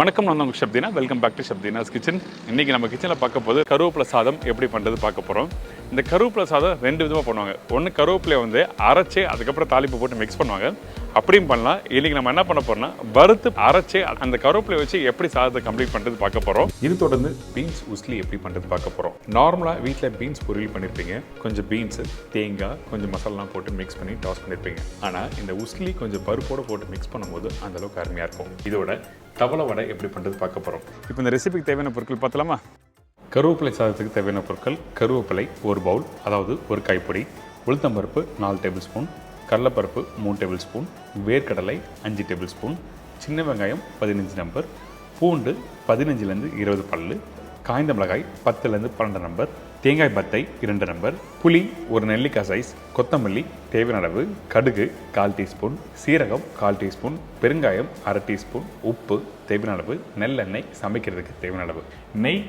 வணக்கம், நான் உங்கள் Shabdina. Welcome back to Shabdina's kitchen. இன்றைக்கி நம்ம கிச்சனில் பார்க்க போது கருவேப்பிலை சாதம் எப்படி பண்ணுறது பார்க்க போகிறோம். இந்த கருவேப்பிலை சாதம் ரெண்டு விதமாக பண்ணுவாங்க. ஒன்று கருவேப்பிலையை வந்து அரைச்சி அதுக்கப்புறம் தாளிப்பு போட்டு மிக்ஸ் பண்ணுவாங்க, அப்படியும் பண்ணலாம். இன்றைக்கி நம்ம என்ன பண்ண போகிறோம்னா வறுத்து அரைச்சி அந்த கருவேப்பிலையை வச்சு எப்படி சாதத்தை கம்ப்ளீட் பண்ணுறது பார்க்க போகிறோம். இது தொடர்ந்து பீன்ஸ் உஸ்லி எப்படி பண்ணுறது பார்க்க போகிறோம். நார்மலாக வீட்டில் பீன்ஸ் பொரியல் பண்ணியிருப்பீங்க, கொஞ்சம் பீன்ஸு தேங்காய் கொஞ்சம் மசாலாலாம் போட்டு மிக்ஸ் பண்ணி டாஸ் பண்ணியிருப்பீங்க. ஆனால் இந்த உஸ்லி கொஞ்சம் பருப்போடு போட்டு மிக்ஸ் பண்ணும்போது அந்தளவுக்கு அருமையாக இருக்கும். இதோட தவளை வடை எப்படி பண்ணுறது பார்க்க போகிறோம். இப்போ இந்த ரெசிபிக்கு தேவையான பொருட்கள் பார்த்தலாமா? கருவேப்பிலை சாதத்துக்கு தேவையான பொருட்கள்: கருவேப்பிலை 1 பவுல், அதாவது 1 கைப்பிடி, உளுத்தம்பருப்பு 4 டேபிள் ஸ்பூன், கடலைப்பருப்பு 3 டேபிள் ஸ்பூன், வேர்க்கடலை 5 டேபிள் ஸ்பூன், சின்ன வெங்காயம் 15 நம்பர், பூண்டு 15லேருந்து 20 பல்லு, காய்ந்த மிளகாய் 10லேருந்து 12 நம்பர், தேங்காய் பத்தை 2 நம்பர், புளி 1 நெல்லிக்காய் சைஸ், கொத்தமல்லி தேவையான அளவு, கடுகு 1/4 டீஸ்பூன், சீரகம் 1/4 டீஸ்பூன், பெருங்காயம் 1/2 டீஸ்பூன், உப்பு தேவையான அளவு, நெல்லெண்ணெய் சமைக்கிறதுக்கு தேவையான அளவு, நெய்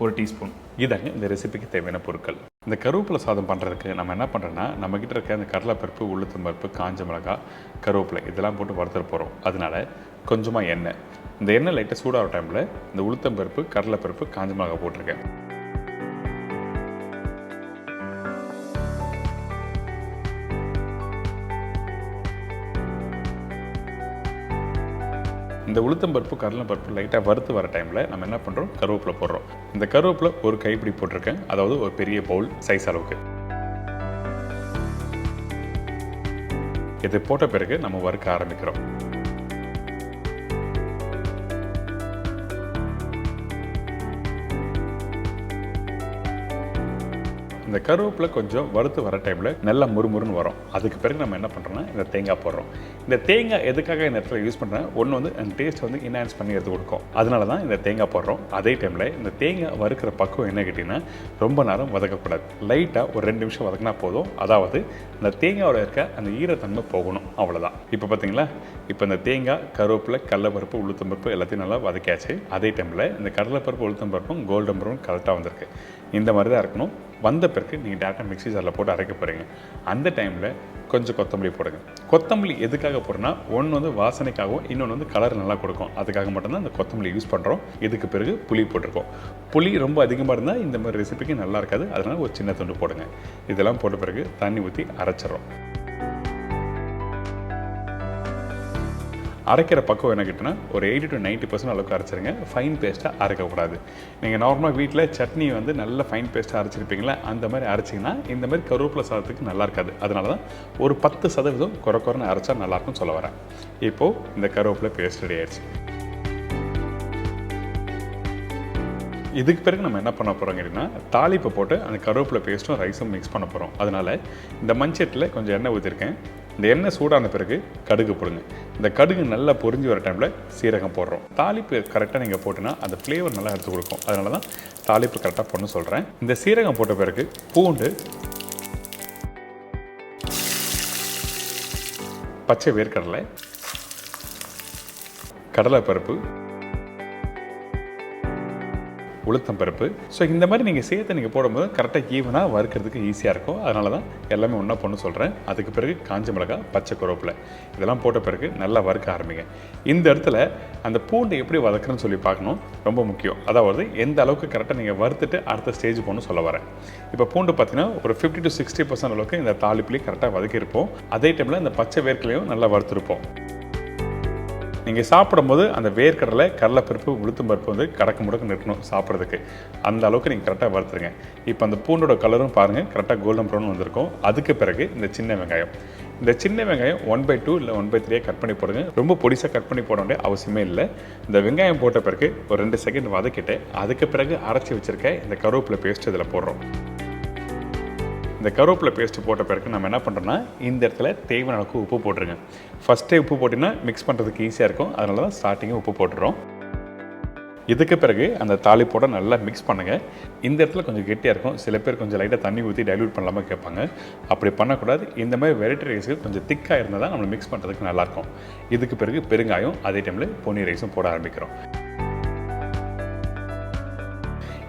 1 டீஸ்பூன். இதாங்க இந்த ரெசிபிக்கு தேவையான பொருட்கள். இந்த கருவேப்பிலை சாதம் பண்ணுறதுக்கு நம்ம என்ன பண்ணுறோன்னா, நம்மக்கிட்ட இருக்க அந்த கடலைப்பருப்பு, உளுத்தம்பருப்பு, காஞ்ச மிளகாய், கருவேப்பிலை இதெல்லாம் போட்டு வறுத்துட போகிறோம். அதனால் கொஞ்சமாக எண்ணெய், இந்த எண்ணெய் லைட்டாக சூடாகிற டைமில் இந்த உளுத்தம்பருப்பு, கடலைப்பருப்பு, காஞ்ச மிளகாய் போட்டிருக்கேன். இந்த உளுத்தம்பருப்பு, கடலைப்பருப்பு லைட்டாக வறுத்து வர டைமில் நம்ம என்ன பண்ணுறோம், கருவேப்பிலை போடுறோம். இந்த கருவேப்பிலை 1 கைப்பிடி போட்டிருக்கேன், அதாவது ஒரு பெரிய பவுல் சைஸ் அளவுக்கு. இது போட்ட பிறகு நம்ம வறுக்க ஆரம்பிக்கிறோம். இந்த கருவேப்பிலை கொஞ்சம் வறுத்து வர டைமில் நல்லா முறுமுறுன்னு வரும். அதுக்கு பிறகு நம்ம என்ன பண்ணுறோம்னா இந்த தேங்காய் போடுறோம். இந்த தேங்காய் எதுக்காக இந்த இடத்துல யூஸ் பண்ணுறேன், ஒன்று வந்து அந்த டேஸ்ட் வந்து என்ஹான்ஸ் பண்ணி எடுத்து கொடுக்கும். அதனால தான் இந்த தேங்காய் போடுறோம். அதே டைமில் இந்த தேங்காய் வறுக்கிற பக்குவம் என்ன கேட்டிங்கன்னா, ரொம்ப நேரம் வதக்கக்கூடாது. லைட்டாக ஒரு 2 நிமிஷம் வதக்கினா போதும். அதாவது இந்த தேங்காயோட இருக்க அந்த ஈரத்தன்மை போகணும், அவ்வளோதான். இப்போ பார்த்தீங்களா, இப்போ இந்த தேங்காய், கருவேப்பிலை, கடலைப்பருப்பு, உளுத்தம்பருப்பு எல்லாத்தையும் நல்லா வதக்கியாச்சு. அதே டைமில் இந்த கடலைப்பருப்பு, உளுத்தம்பருப்பும் கோல்டன் ப்ரௌன் கரெக்டாக வந்திருக்கு. இந்த மாதிரி தான் இருக்கணும். வந்த பிறகு நீங்கள் டேரெக்டாக மிக்ஸி ஜாரில் போட்டு அரைக்க போகிறீங்க. அந்த டைமில் கொஞ்சம் கொத்தமல்லி போடுங்க. கொத்தமல்லி எதுக்காக போடுறோன்னா, ஒன்று வந்து வாசனைக்காகவும், இன்னொன்று வந்து கலர் நல்லா கொடுக்கும். அதுக்காக மட்டும்தான் இந்த கொத்தமல்லி யூஸ் பண்ணுறோம். இதுக்கு பிறகு புளி போட்டிருக்கோம். புளி ரொம்ப அதிகமாக இருந்தால் இந்த மாதிரி ரெசிபிக்கு நல்லா இருக்காது. அதனால் ஒரு சின்ன துண்டு போடுங்க. இதெல்லாம் போட்ட பிறகு தண்ணி ஊற்றி அரைச்சிடறோம். அரைக்கிற பக்கம் என்ன கிட்டனா ஒரு 80 to 90% அளவுக்கு அரைச்சிருங்க. ஃபைன் பேஸ்ட்டாக அரைக்கக்கூடாது. நீங்கள் நார்மலாக வீட்டில் சட்னி வந்து நல்ல ஃபைன் பேஸ்ட்டாக அரைச்சிருப்பீங்களா, அந்த மாதிரி அரைச்சிங்கன்னா இந்த மாதிரி கருவேப்பிலை சாதத்துக்கு நல்லா இருக்காது. அதனால தான் ஒரு 10% குறைன்னு அரைச்சா நல்லாயிருக்கும்னு சொல்ல வரேன். இப்போது இந்த கருவேப்பிலை பேஸ்ட் ரெடி ஆயிடுச்சு. இதுக்கு பிறகு நம்ம என்ன பண்ண போகிறோம் அப்படின்னா, தாளிப்பை போட்டு அந்த கருவேப்பிலை பேஸ்ட்டும் ரைஸும் மிக்ஸ் பண்ண போகிறோம். அதனால் இந்த மண்சட்டியில் கொஞ்சம் எண்ணெய் ஊற்றிருக்கேன். இந்த எண்ணெய் சூடான பிறகு கடுகு போடுங்க. இந்த கடுகு நல்லா பொரிஞ்சு வர டைமில் சீரகம் போடுறோம். தாளிப்பு கரெக்டாக நீங்கள் போட்டுன்னா அந்த ஃப்ளேவர் நல்லா எடுத்து கொடுக்கும். அதனால தான் தாளிப்பு கரெக்டாக போடணும்னு சொல்கிறேன். இந்த சீரகம் போட்ட பிறகு பூண்டு, பச்சை வேர்க்கடலை, கடலைப்பருப்பு, உளுத்தம்பருப்பு. ஸோ இந்த மாதிரி நீங்கள் சேர்த்து நீங்கள் போடும்போது கரெக்டாக ஈவனாக வறுக்கிறதுக்கு ஈஸியாக இருக்கும். அதனால தான் எல்லாமே ஒன்றா பொண்ணு சொல்கிறேன். அதுக்கு பிறகு காஞ்ச மிளகாய், பச்சை கருவேப்பிலை இதெல்லாம் போட்ட பிறகு நல்லா வறுக்க ஆரம்பிங்க. இந்த இடத்துல அந்த பூண்டு எப்படி வதக்குறேன்னு சொல்லி பார்க்கணும், ரொம்ப முக்கியம். அதாவது எந்த அளவுக்கு கரெக்டாக நீங்கள் வறுத்துட்டு அடுத்த ஸ்டேஜ் போகணும்னு சொல்ல வரேன். இப்போ பூண்டு பார்த்தீங்கன்னா ஒரு 50 to 60% அளவுக்கு இந்த தாளிப்புலேயும் கரெக்டாக வதக்கியிருப்போம். அதே டைமில் இந்த பச்சை வேர்க்கலையும் நல்லா வறுத்துருப்போம். நீங்கள் சாப்பிடும்போது அந்த வேர்க்கடலை, கடலைப்பருப்பு, உளுத்தம்பருப்பு வந்து கடக்க முடக்க நிற்கணும் சாப்பிட்றதுக்கு. அந்த அளவுக்கு நீங்கள் கரெக்டாக வறுத்துருங்க. இப்போ அந்த பூண்டோட கலரும் பாருங்கள், கரெக்டாக கோல்டன் ப்ரௌன் வந்திருக்கும். அதுக்கு பிறகு இந்த சின்ன வெங்காயம், இந்த சின்ன வெங்காயம் 1/2 இல்லை 1/3 கட் பண்ணி போடுங்க. ரொம்ப பொடிசாக கட் பண்ணி போட வேண்டிய அவசியமே இல்லை. இந்த வெங்காயம் போட்ட பிறகு ஒரு 2 செகண்ட் வதக்கிட்டு அதுக்கு பிறகு அரைச்சி வச்சுருக்க இந்த கருவேப்பிலை பேஸ்ட் இதில் போடுறோம். இந்த கருவேப்பிலை பேஸ்ட்டு போட்ட பிறகு நம்ம என்ன பண்ணுறோன்னா, இந்த இடத்துல தேவையான அளவுக்கு உப்பு போட்டுருங்க. ஃபஸ்ட்டே உப்பு போட்டிங்கன்னா மிக்ஸ் பண்ணுறதுக்கு ஈஸியாக இருக்கும். அதனால தான் ஸ்டார்டிங்கே உப்பு போட்டுறோம். இதுக்கு பிறகு அந்த தாளிப்போட நல்லா மிக்ஸ் பண்ணுங்கள். இந்த இடத்துல கொஞ்சம் கெட்டியாக இருக்கும். சில பேர் கொஞ்சம் லைட்டாக தண்ணி ஊற்றி டைல்யூட் பண்ணலாமல் கேட்பாங்க. அப்படி பண்ணக்கூடாது. இந்த மாதிரி வெரைட்டி ரைஸு கொஞ்சம் திக்காக இருந்தால் தான் நம்ம மிக்ஸ் பண்ணுறதுக்கு நல்லாயிருக்கும். இதுக்கு பிறகு பெருங்காயம், அதே டைமில் பொன்னி ரைஸும் போட ஆரம்பிக்கிறோம்.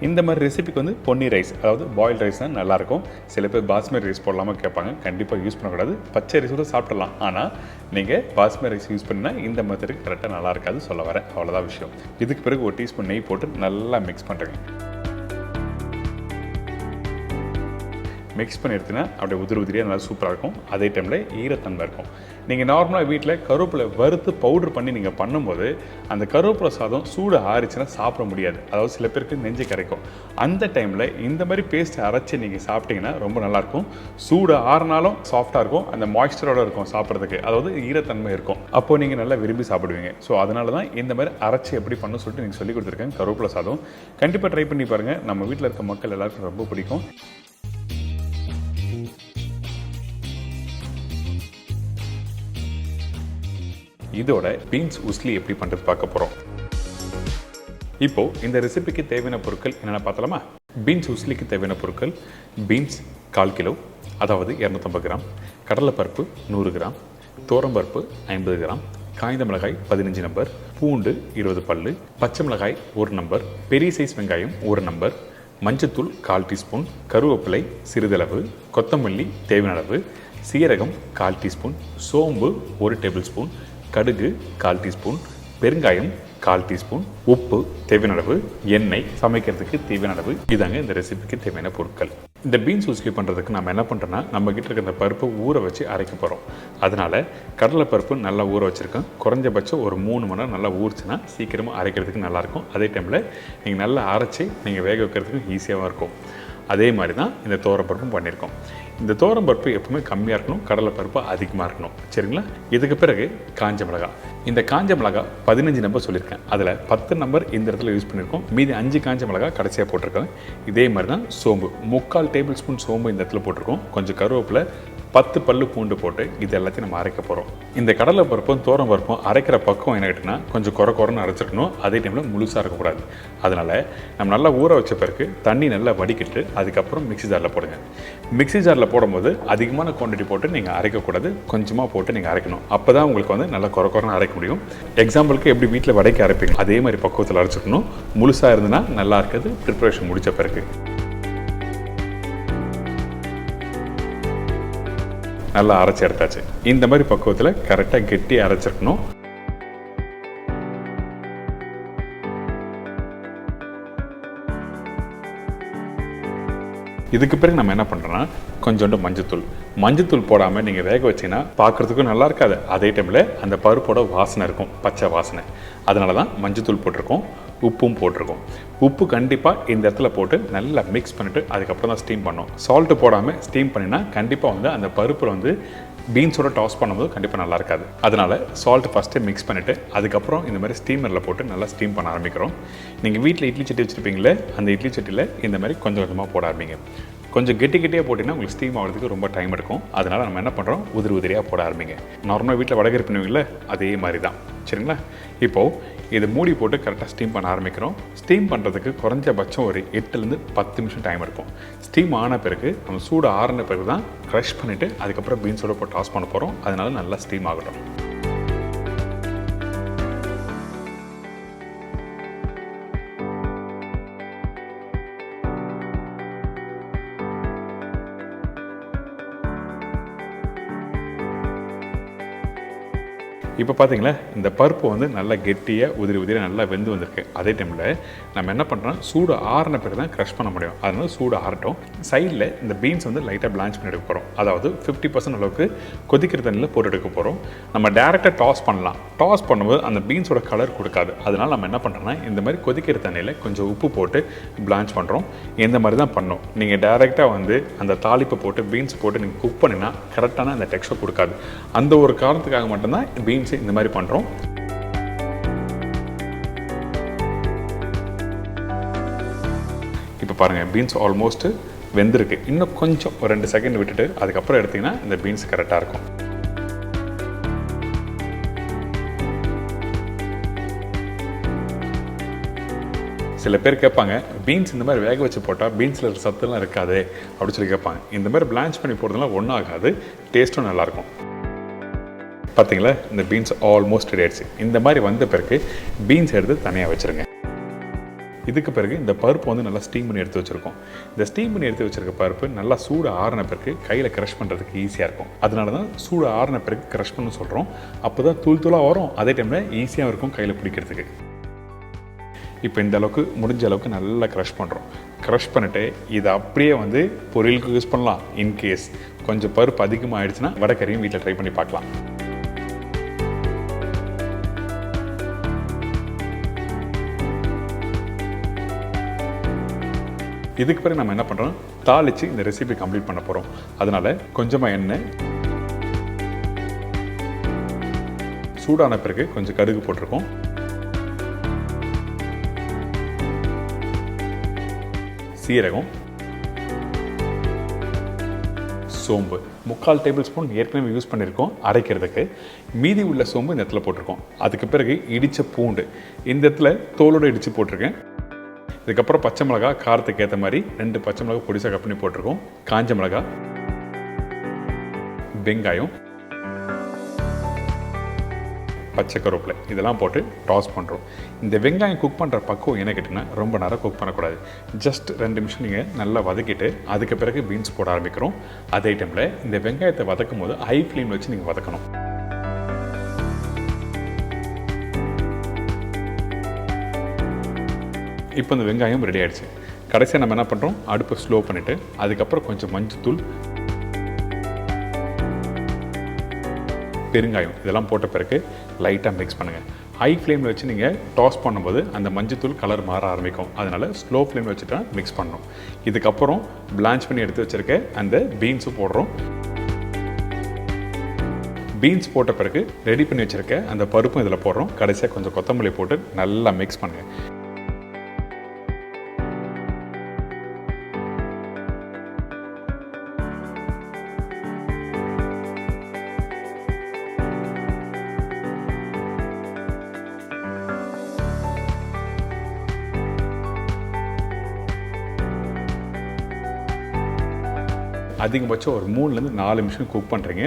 இந்த மாதிரி ரெசிபிக்கு வந்து பொன்னி ரைஸ், அதாவது பாயில் ரைஸ் தான் நல்லாயிருக்கும். சில பேர் பாஸ்மதி ரைஸ் போடலாமா கேட்பாங்க. கண்டிப்பாக யூஸ் பண்ணக்கூடாது. பச்சை ரைஸ் கூட சாப்பிடலாம். ஆனால் நீங்கள் பாஸ்மதி ரைஸ் யூஸ் பண்ணினா இந்த மெத்தடுக்கு கரெக்டாக நல்லா இருக்காது சொல்ல வரேன். அவ்வளோதான் விஷயம். இதுக்கு பிறகு ஒரு டீஸ்பூன் நெய் போட்டு நல்லா மிக்ஸ் பண்ணுறேங்க. மிக்ஸ் பண்ணி எடுத்துனா அப்படியே உதிரியாக நல்லா சூப்பராக இருக்கும். அதே டைமில் ஈரத்தன்மை இருக்கும். நீங்கள் நார்மலாக வீட்டில் கருவேப்பிலை வறுத்து பவுட்ரு பண்ணி நீங்கள் பண்ணும்போது அந்த கருவேப்பிலை சாதம் சூடு ஆறிச்சுன்னா சாப்பிட முடியாது. அதாவது சில பேருக்கு நெஞ்சு கரைக்கும். அந்த டைமில் இந்த மாதிரி பேஸ்ட்டை அரைச்சி நீங்கள் சாப்பிட்டீங்கன்னா ரொம்ப நல்லாயிருக்கும். சூடு ஆறினாலும் சாஃப்டாக இருக்கும். அந்த மாய்ஸ்சரோடு இருக்கும் சாப்பிட்றதுக்கு, அதாவது ஈரத்தன்மை இருக்கும். அப்போது நீங்கள் நல்லா விரும்பி சாப்பிடுவீங்க. ஸோ அதனால தான் இந்த மாதிரி அரைச்சி எப்படி பண்ணணும்னு சொல்லிட்டு நீங்கள் சொல்லி கொடுத்துருக்கேன். கருவேப்பிலை சாதம் கண்டிப்பாக ட்ரை பண்ணி பாருங்கள். நம்ம வீட்டில் இருக்க மக்கள் எல்லாருக்கும் ரொம்ப பிடிக்கும். இதோட பீன்ஸ் உஸ்லி எப்படி பண்ணுறது பார்க்க போகிறோம். இப்போது இந்த ரெசிபிக்கு தேவையான பொருட்கள் என்னென்ன பார்த்தலாமா? பீன்ஸ் உஸ்லிக்கு தேவையான பொருட்கள்: பீன்ஸ் 1/4 கிலோ, அதாவது 250 கிராம், கடலைப்பருப்பு 100 கிராம், துவரம்பருப்பு 50 கிராம், காய்ந்த மிளகாய் 15 நம்பர், பூண்டு 20 பல்லு, பச்சை மிளகாய் 1 நம்பர், பெரிய சைஸ் வெங்காயம் 1 நம்பர், மஞ்சத்தூள் 1/4 டீஸ்பூன், கருவேப்பிலை சிறிதளவு, கொத்தமல்லி தேவையான அளவு, சீரகம் 1/4 டீஸ்பூன், சோம்பு 1 டேபிள் ஸ்பூன், கடுகு 1/4 டீஸ்பூன், பெருங்காயம் 1/4 டீஸ்பூன், உப்பு தேவையான அளவு, எண்ணெய் சமைக்கிறதுக்கு தேவையான அளவு. இதாங்க இந்த ரெசிபிக்கு தேவையான பொருட்கள். இந்த பீன்ஸ் உஸ்லி பண்ணுறதுக்கு நம்ம என்ன பண்ணுறோன்னா, நம்ம கிட்ட இருக்கிற இந்த பருப்பை ஊற வச்சு அரைக்க போகிறோம். அதனால் கடலைப்பருப்பு நல்லா ஊற வச்சுருக்கேன். குறைஞ்சபட்சம் ஒரு 3 மணி நேரம் நல்லா ஊறிச்சுன்னா சீக்கிரமாக அரைக்கிறதுக்கு நல்லாயிருக்கும். அதே டைமில் நீங்கள் நல்லா அரைச்சி நீங்கள் வேக வைக்கிறதுக்கு ஈஸியாகவும் இருக்கும். அதே மாதிரி தான் இந்த துவரம்பருப்பும் பண்ணியிருக்கோம். இந்த துவரம்பருப்பு எப்பவுமே கம்மியாக இருக்கணும், கடலைப்பருப்பு அதிகமாக இருக்கணும். சரிங்களா? இதுக்கு பிறகு காஞ்ச மிளகாய். இந்த காஞ்ச மிளகாய் 15 நம்பர் சொல்லியிருக்கேன். அதில் 10 நம்பர் இந்த இடத்துல யூஸ் பண்ணியிருக்கோம். மீதி 5 காஞ்ச மிளகாய் கடைசியாக போட்டிருக்கேன். இதே மாதிரி தான் சோம்பு 3/4 டேபிள் ஸ்பூன் சோம்பு இந்த இடத்துல போட்டிருக்கோம். கொஞ்சம் கருவேப்பிலை, 10 பல்லு பூண்டு போட்டு இது எல்லாத்தையும் நம்ம அரைக்க போகிறோம். இந்த கடலை பருப்பும் தோரம் பருப்பும் அரைக்கிற பக்கம் என்ன கேட்டிங்கன்னா கொஞ்சம் குறைன்னு அரைச்சிருக்கணும். அதே டைமில் முழுசாக இருக்கக்கூடாது. அதனால் நம்ம நல்லா ஊற வச்ச பிறகு தண்ணி நல்லா வடிக்கிட்டு அதுக்கப்புறம் மிக்ஸி ஜாரில் போடுங்க. மிக்ஸி ஜாரில் போடும்போது அதிகமான குவான்டிட்டி போட்டு நீங்கள் அரைக்கக்கூடாது. கொஞ்சமாக போட்டு நீங்கள் அரைக்கணும். அப்போ தான் உங்களுக்கு வந்து நல்லா குறைன்னு அரைக்க முடியும். எக்ஸாம்பிளுக்கு எப்படி வீட்டில் வடைக்கு அரைப்பீங்க அதே மாதிரி பக்குவத்தில் அரைச்சிக்கணும். முழுசாக இருந்ததுன்னா நல்லா இருக்குது ப்ரிப்பரேஷன் முடித்த பிறகு. நல்லா அரைச்சி எடுத்தாச்சு. இந்த மாதிரி பக்குவத்தில் கரெக்டாக கெட்டி அரைச்சிருக்கணும். இதுக்கு பிறகு நம்ம என்ன பண்ணுறோன்னா கொஞ்சோண்டு மஞ்சத்தூள் போடாமல் நீங்கள் வேக வச்சிங்கன்னா பார்க்குறதுக்கும் நல்லா இருக்காது. அதே டைமில் அந்த பருப்போட வாசனை இருக்கும், பச்சை வாசனை. அதனால தான் மஞ்சத்தூள் போட்டிருக்கோம். உப்பும் போட்டிருக்கோம். உப்பு கண்டிப்பாக இந்த இடத்துல போட்டு நல்லா மிக்ஸ் பண்ணிவிட்டு அதுக்கப்புறம் தான் ஸ்டீம் பண்ணோம். சால்ட்டு போடாமல் ஸ்டீம் பண்ணினா கண்டிப்பாக வந்து அந்த பருப்பில் வந்து பீன்ஸோட டாஸ் பண்ணும்போது கண்டிப்பாக நல்லா இருக்காது. அதனால் சால்ட்டு ஃபஸ்ட்டு மிக்ஸ் பண்ணிவிட்டு அதுக்கப்புறம் இந்த மாதிரி ஸ்டீமரில் போட்டு நல்லா ஸ்டீம் பண்ண ஆரம்பிக்கிறோம். நீங்கள் வீட்டில் இட்லி சட்டி வச்சுருப்பீங்களே, அந்த இட்லி சட்டியில் இந்த மாதிரி கொஞ்சம் கொஞ்சமாக போட ஆரம்பிங்க. கொஞ்சம் கெட்டியாக போட்டிங்கன்னா உங்களுக்கு ஸ்டீம் ஆகிறதுக்கு ரொம்ப டைம் எடுக்கும். அதனால் நம்ம என்ன பண்ணுறோம், உதிரியாக போட ஆரம்பிங்க. நார்மலாக வீட்டில் வடகரி பண்ணுவீங்களே அதே மாதிரி தான். சரிங்களா? இப்போது இதை மூடி போட்டு கரெக்டாக ஸ்டீம் பண்ண ஆரம்பிக்கிறோம். ஸ்டீம் பண்ணுறதுக்கு குறைஞ்சபட்சம் ஒரு 8லேருந்து 10 நிமிஷம் டைம் எடுக்கும். ஸ்டீம் ஆன பிறகு நம்ம சூடு ஆறின பிறகு தான் க்ரஷ் பண்ணிவிட்டு அதுக்கப்புறம் பீன்ஸோட போட்டு டாஸ் பண்ண போகிறோம். அதனால நல்லா ஸ்டீம் ஆகட்டும். இப்போ பார்த்தீங்களா, இந்த பருப்பு வந்து நல்லா கெட்டியாக உதிரியாக நல்லா வெந்து வந்திருக்கு. அதே டைமில் நம்ம என்ன பண்ணுறோம், சூடு ஆறின பிறகு தான் க்ரஷ் பண்ண முடியும். அதனால சூடு ஆறட்டும். சைடில் இந்த பீன்ஸ் வந்து லைட்டாக பிளான்ச் பண்ணி எடுக்க போகிறோம். அதாவது 50% அளவுக்கு கொதிக்கிற தண்ணியில் போட்டு எடுக்க போகிறோம். நம்ம டேரெக்டாக டாஸ் பண்ணலாம். டாஸ் பண்ணும்போது அந்த பீன்ஸோட கலர் கொடுக்காது. அதனால் நம்ம என்ன பண்ணுறோன்னா இந்த மாதிரி கொதிக்கிற தண்ணியில் கொஞ்சம் உப்பு போட்டு பிளான்ச் பண்ணுறோம். இந்த மாதிரி தான் பண்ணோம். நீங்கள் டேரெக்டாக வந்து அந்த தாளிப்பை போட்டு பீன்ஸ் போட்டு நீங்கள் குக் பண்ணினா கரெக்டான அந்த டெக்ஸ்சர் கொடுக்காது. அந்த ஒரு காரணத்துக்காக மட்டும்தான் பீன்ஸ் இந்த மாதிரி பண்றோம். இப்போ பாருங்க, பீன்ஸ் ஆல்மோஸ்ட் வெந்திருக்கு. இன்னும் கொஞ்சம் ஒரு 2 செகண்ட் விட்டுட்டு அதுக்கப்புறம் எடுத்தீங்கன்னா இந்த பீன்ஸ் கரெக்டாக இருக்கும். சில பேர் கேட்பாங்க, பீன்ஸ் இந்த மாதிரி வேக வச்சு போட்டால் பீன்ஸில் சத்துலாம் இருக்காது அப்படின்னு சொல்லி கேட்பாங்க. இந்த மாதிரி பிளான்ச் பண்ணி போடுறதுலாம் ஒன்றும் ஆகாது, டேஸ்ட்டும் நல்லாயிருக்கும். பார்த்தீங்களா, இந்த பீன்ஸ் ஆல்மோஸ்ட் ரெடி ஆயிடுச்சு. இந்த மாதிரி வந்த பிறகு பீன்ஸ் எடுத்து தனியாக வச்சுருங்க. இதுக்கு பிறகு இந்த பருப்பு வந்து நல்லா ஸ்டீம் பண்ணி எடுத்து வச்சுருக்கோம். இந்த ஸ்டீம் பண்ணி எடுத்து வச்சுருக்க பருப்பு நல்லா சூடு ஆறின பிறகு கையில் க்ரஷ் பண்ணுறதுக்கு ஈஸியாக இருக்கும். அதனால தான் சூடு ஆறின பிறகு க்ரஷ் பண்ண சொல்கிறோம். அப்போ தான் தூள் தூளாக வரும், அதே டைமில் ஈஸியாக இருக்கும் கையில் பிடிக்கிறதுக்கு. இப்போ இந்த அளவுக்கு முடிஞ்ச அளவுக்கு நல்லா க்ரஷ் பண்ணுறோம். க்ரஷ் பண்ணிவிட்டு இதை அப்படியே வந்து பொரியலுக்கு யூஸ் பண்ணலாம். இன்கேஸ் கொஞ்சம் பருப்பு அதிகமாக ஆயிடுச்சுன்னா வடைக்கறியும் வீட்டில் ட்ரை பண்ணி பார்க்கலாம். இதுக்கு பிறகு நம்ம என்ன பண்ணுறோம், தாளித்து இந்த ரெசிபி கம்ப்ளீட் பண்ண போகிறோம். அதனால் கொஞ்சமாக எண்ணெய், சூடான பிறகு கொஞ்சம் கடுகு போட்டிருக்கோம், சீரகம், சோம்பு 3/4 டேபிள் ஸ்பூன் ஏற்கனவே யூஸ் பண்ணியிருக்கோம் அரைக்கிறதுக்கு. மீதி உள்ள சோம்பு இந்த இடத்துல போட்டிருக்கோம். அதுக்கு பிறகு இடித்த பூண்டு இந்த இடத்துல தோலோடு இடித்து போட்டிருக்கேன். இதுக்கப்புறம் பச்சை மிளகா, காரத்துக்கு ஏற்ற மாதிரி 2 பச்சை மிளகா பொடிசாக கட் பண்ணி போட்டிருக்கோம். காஞ்ச மிளகா, வெங்காயம், பச்சை கருவேப்பிலை இதெல்லாம் போட்டு டாஸ் பண்ணுறோம். இந்த வெங்காயம் குக் பண்ணுற பக்குவம் என்ன கேட்டிங்கன்னா, ரொம்ப நேரம் குக் பண்ணக்கூடாது. ஜஸ்ட் 2 நிமிஷம் நீங்கள் நல்லா வதக்கிட்டு அதுக்கு பிறகு பீன்ஸ் போட ஆரம்பிக்கிறோம். அதே டைமில் இந்த வெங்காயத்தை வதக்கும் போது ஹை ஃப்ளேம் வச்சு நீங்கள் வதக்கணும். இப்போ இந்த வெங்காயம் ரெடி ஆகிடுச்சு. கடைசியாக நம்ம என்ன பண்ணுறோம், அடுப்பை ஸ்லோ பண்ணிவிட்டு அதுக்கப்புறம் கொஞ்சம் மஞ்சத்தூள், பெருங்காயம் இதெல்லாம் போட்ட பிறகு லைட்டாக மிக்ஸ் பண்ணுங்கள். ஹை ஃப்ளேமில் வச்சு நீங்கள் டாஸ் பண்ணும்போது அந்த மஞ்சத்தூள் கலர் மாற ஆரம்பிக்கும். அதனால் ஸ்லோ ஃப்ளேமில் வச்சுட்டா மிக்ஸ் பண்ணணும். இதுக்கப்புறம் பிளான்ச் பண்ணி எடுத்து வச்சுருக்க அந்த பீன்ஸும் போடுறோம். பீன்ஸ் போட்ட பிறகு ரெடி பண்ணி வச்சுருக்க அந்த பருப்பும் இதில் போடுறோம். கடைசியாக கொஞ்சம் கொத்தமல்லி போட்டு நல்லா மிக்ஸ் பண்ணுங்கள். அதிகபட்சம் ஒரு 3லேருந்து 4 நிமிஷம் குக் பண்ணுறீங்க.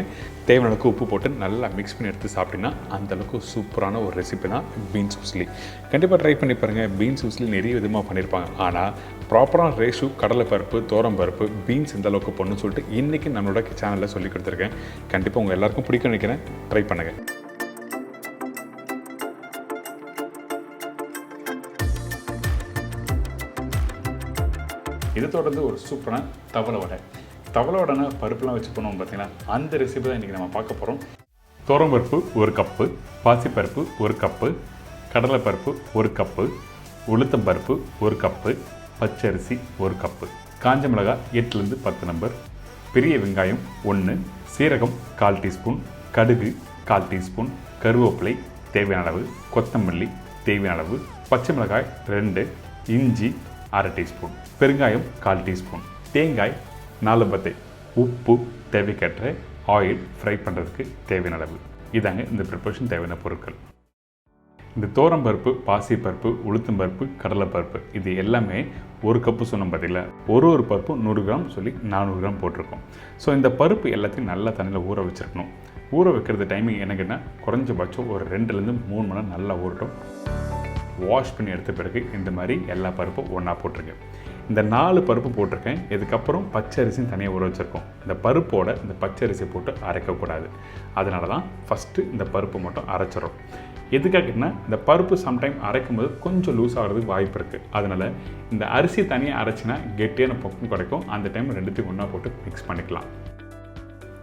தேவையான அளவுக்கு உப்பு போட்டு நல்லா மிக்ஸ் பண்ணி எடுத்து சாப்பிட்டீங்கன்னா அந்தளவுக்கு சூப்பரான ஒரு ரெசிபி தான் பீன்ஸ் உஸ்லி. கண்டிப்பாக ட்ரை பண்ணி பாருங்கள். பீன்ஸ் உஸ்லி நிறைய விதமாக பண்ணியிருப்பாங்க. ஆனால் ப்ராப்பரான ரேஷு கடலைப்பருப்பு, தோரம்பருப்பு, பீன்ஸ் இந்த அளவுக்கு போடணும்னு சொல்லிட்டு இன்றைக்கி நம்மளோட சேனலில் சொல்லி கொடுத்துருக்கேன். கண்டிப்பாக உங்கள் எல்லாருக்கும் பிடிக்கும் நினைக்கிறேன். ட்ரை பண்ணுங்கள். இதை தொடர்ந்து ஒரு சூப்பரான தவளை வடை. தவளை வடைனா பருப்புலாம் வச்சு பண்ணுவோம் பார்த்தீங்கன்னா, அந்த ரெசிபி தான் இன்றைக்கி நம்ம பார்க்க போகிறோம். துவரம்பருப்பு 1 கப்பு, பாசிப்பருப்பு 1 கப்பு, கடலைப்பருப்பு 1 கப்பு, உளுத்தம்பருப்பு 1 கப்பு, பச்சரிசி 1 கப்பு, காஞ்ச மிளகாய் 8லேருந்து 10 நம்பர், பெரிய வெங்காயம் 1, சீரகம் 1/4 டீஸ்பூன், கடுகு 1/4 டீஸ்பூன், கருவேப்பிலை தேவையான அளவு, கொத்தமல்லி தேவையான அளவு, பச்சை மிளகாய் 2, இஞ்சி 1/2 டீஸ்பூன், பெருங்காயம் 1/4 டீஸ்பூன், தேங்காய் 4 பத்தை, உப்பு தேவைக்கேற்ற, ஆயில் ஃப்ரை பண்ணுறதுக்கு தேவையான அளவு. இதாங்க இந்த ப்ரிப்பரேஷன் தேவையான பொருட்கள். இந்த தோரம்பருப்பு, பாசிப்பருப்பு, உளுத்தம்பருப்பு, கடலைப்பருப்பு இது எல்லாமே 1 கப்பு சொன்னோம் பார்த்தீங்களா. ஒரு பருப்பு 100 கிராம் சொல்லி 400 கிராம் போட்டிருக்கோம். ஸோ இந்த பருப்பு எல்லாத்தையும் நல்லா தண்ணியில் ஊற வச்சுருக்கணும். ஊற வைக்கிறது டைமிங் என்னங்கன்னா, குறைஞ்சபட்சம் ஒரு 2லேருந்து 3 மணி நேரம் நல்லா ஊறட்டும். வாஷ் பண்ணி எடுத்த பிறகு இந்த மாதிரி எல்லா பருப்பும் ஒன்றா போட்டிருக்கேன். இந்த 4 பருப்பு போட்டிருக்கேன். இதுக்கப்புறம் பச்சரிசியும் தனியாக ஊற வச்சுருக்கோம். இந்த பருப்போட இந்த பச்சரிசி போட்டு அரைக்கக்கூடாது. அதனால தான் ஃபஸ்ட்டு இந்த பருப்பு மட்டும் அரைச்சிடும். எதுக்காகன்னா, இந்த பருப்பு சம்டைம் அரைக்கும் போது கொஞ்சம் லூஸ் ஆகிறதுக்கு வாய்ப்பு இருக்குது. அதனால் இந்த அரிசி தனியாக அரைச்சினா கெட்டியான பக்கம் கிடைக்கும். அந்த டைம் ரெண்டுத்தையும் ஒன்றா போட்டு மிக்ஸ் பண்ணிக்கலாம்.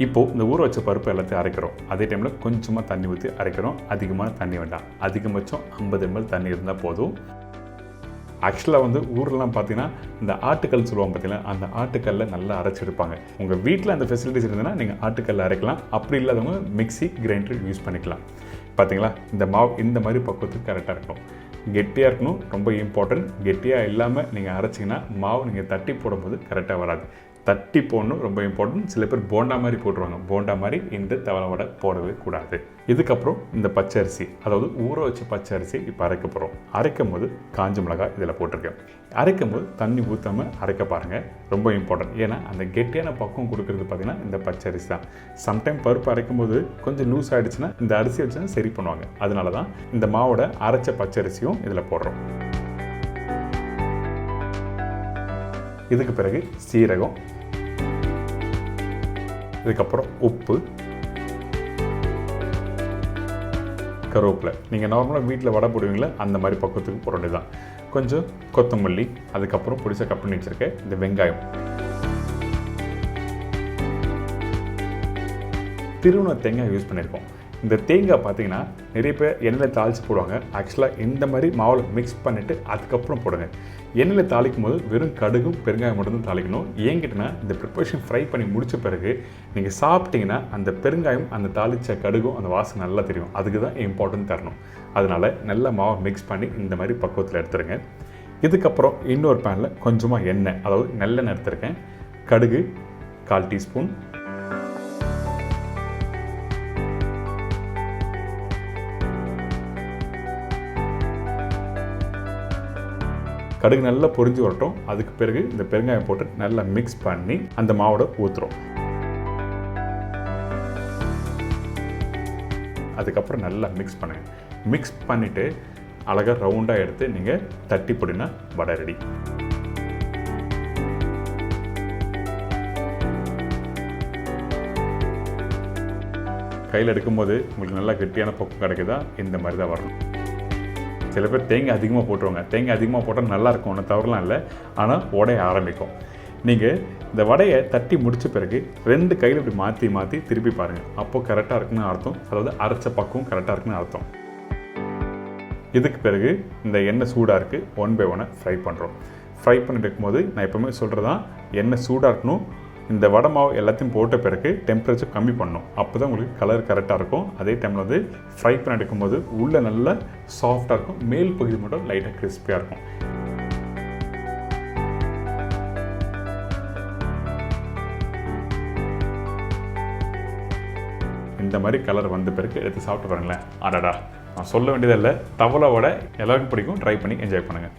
இப்போது இந்த ஊற வச்ச பருப்பு எல்லாத்தையும் அரைக்கிறோம். அதே டைமில் கொஞ்சமாக தண்ணி ஊற்றி அரைக்கிறோம். அதிகமான தண்ணி வேண்டாம். அதிகபட்சம் 50 ml தண்ணி இருந்தால் போதும். ஆக்சுவலாக வந்து ஊரெலாம் பார்த்தீங்கன்னா இந்த ஆட்டுக்கல் சொல்லுவாங்க பார்த்தீங்கன்னா, அந்த ஆட்டுக்கல்லில் நல்லா அரைச்சிருப்பாங்க. உங்கள் வீட்டில் அந்த ஃபெசிலிட்டிஸ் இருந்ததுன்னா நீங்கள் ஆட்டுக்கல்ல அரைக்கலாம். அப்படி இல்லாதவங்க மிக்ஸி, கிரைண்டர் யூஸ் பண்ணிக்கலாம். பார்த்தீங்களா, இந்த மாவு இந்த மாதிரி பக்குவத்துக்கு கரெக்டாக இருக்கணும். கெட்டியாக இருக்கணும், ரொம்ப இம்பார்ட்டன்ட். கெட்டியாக இல்லாமல் நீங்கள் அரைச்சிங்கன்னா மாவு நீங்கள் தட்டி போடும்போது கரெக்டாக வராது. தட்டி போடணும், ரொம்ப இம்பார்ட்டன்ட். சில பேர் போண்டா மாதிரி போட்டுருவாங்க. போண்டா மாதிரி இந்த தவளை வடை போடவே கூடாது. இதுக்கப்புறம் இந்த பச்சரிசி, அதாவது ஊற வச்ச பச்சரிசி இப்போ அரைக்க போகிறோம். அரைக்கும் போது காஞ்ச மிளகாய் இதில் போட்டிருக்கேன். அரைக்கும் போது தண்ணி ஊற்றாமல் அரைக்க பாருங்கள், ரொம்ப இம்பார்ட்டன்ட். ஏன்னா அந்த கெட்டியான பக்குவம் கொடுக்குறது பார்த்திங்கன்னா இந்த பச்சரிசி தான். சம்டைம் பருப்பு அரைக்கும் போது கொஞ்சம் லூஸ் ஆகிடுச்சுன்னா இந்த அரிசி வச்சுன்னா சரி பண்ணுவாங்க. அதனால தான் இந்த மாவோட அரைச்ச பச்சரிசியும் இதில் போடுறோம். இதுக்கு பிறகு சீரகம், இதுக்கப்புறம் உப்பு, கருவேப்பிலை. நீங்கள் நார்மலாக வீட்டில் வடை போடுவீங்களா அந்த மாதிரி பக்குவத்துக்கு போட வேண்டியது தான். கொஞ்சம் கொத்தமல்லி, அதுக்கப்புறம் பிடிச்ச கட் பண்ணி வச்சுருக்கேன் இந்த வெங்காயம், திருவண்ண தேங்காய் யூஸ் பண்ணியிருக்கோம். இந்த தேங்காய் பார்த்தீங்கன்னா நிறைய பேர் எண்ணெயில் தாளித்து போடுவாங்க. ஆக்சுவலாக இந்த மாதிரி மாவில் மிக்ஸ் பண்ணிவிட்டு அதுக்கப்புறம் போடுங்க. எண்ணெயில் தாளிக்கும் போது வெறும் கடுகும் பெருங்காயம் மட்டும்தான் தாளிக்கணும். ஏங்கிட்டனா இந்த ப்ரிப்பரேஷன் ஃப்ரை பண்ணி முடித்த பிறகு நீங்கள் சாப்பிட்டீங்கன்னா அந்த பெருங்காயம், அந்த தாளித்த கடுகும் அந்த வாசனை நல்லா தெரியும். அதுக்கு தான் இம்பார்ட்டன்ட் தரணும். அதனால் நல்லா மாவை மிக்ஸ் பண்ணி இந்த மாதிரி பக்குவத்தில் எடுத்துருங்க. இதுக்கப்புறம் இன்னொரு பேனில் கொஞ்சமாக எண்ணெய், அதாவது நல்லெண்ணெய் எடுத்துருக்கேன். கடுகு 1/4 டீஸ்பூன், கடுகு நல்லா பொரிஞ்சு வரட்டும். அதுக்கு பிறகு இந்த பெருங்காயம் போட்டு நல்லா மிக்ஸ் பண்ணி அந்த மாவோட ஊற்றுறோம். அதுக்கப்புறம் நல்லா மிக்ஸ் பண்ணுங்க. மிக்ஸ் பண்ணிவிட்டு அழகாக ரவுண்டாக எடுத்து நீங்கள் தட்டி போட்டினா வடை ரெடி. கையில் எடுக்கும்போது உங்களுக்கு நல்லா கெட்டியான பக்கம் கிடைக்குதா, இந்த மாதிரி தான் வரணும். சில பேர் தேங்காய் அதிகமாக போட்டுருவாங்க. தேங்காய் அதிகமாக போட்டால் நல்லாயிருக்கும், ஒன்றும் தவறலாம் இல்லை. ஆனால் உடைய ஆரம்பிக்கும். நீங்கள் இந்த வடையை தட்டி முடித்த பிறகு 2 கையில் இப்படி மாற்றி மாற்றி திருப்பி பாருங்கள். அப்போது கரெக்டாக இருக்குன்னு அர்த்தம். அதாவது அரைச்ச பக்கம் கரெக்டாக இருக்குன்னு அர்த்தம். இதுக்கு பிறகு இந்த எண்ணெய் சூடாக இருக்குது, 1 by 1 ஃப்ரை பண்ணுறோம். ஃப்ரை பண்ணிட்டு இருக்கும்போது நான் எப்போவுமே சொல்கிறதான், எண்ணெய் சூடாக இருக்கணும். இந்த வடை மாவு எல்லாத்தையும் போட்ட பிறகு டெம்பரேச்சர் கம்மி பண்ணணும். அப்போ தான் உங்களுக்கு கலர் கரெக்டாக இருக்கும். அதே டைமில் வந்து ஃப்ரை பண்ணி எடுக்கும்போது உள்ளே நல்லா சாஃப்டாக இருக்கும், மேல் பகுதி மட்டும் லைட்டாக கிறிஸ்பியாக இருக்கும். இந்த மாதிரி கலர் வந்த பிறகு எடுத்து சாப்பிட்டு பாருங்களேன். அடடா, நான் சொல்ல வேண்டியதில்லை, தவளை வடை எல்லாருக்கும் பிடிக்கும். ட்ரை பண்ணி என்ஜாய் பண்ணுங்கள்.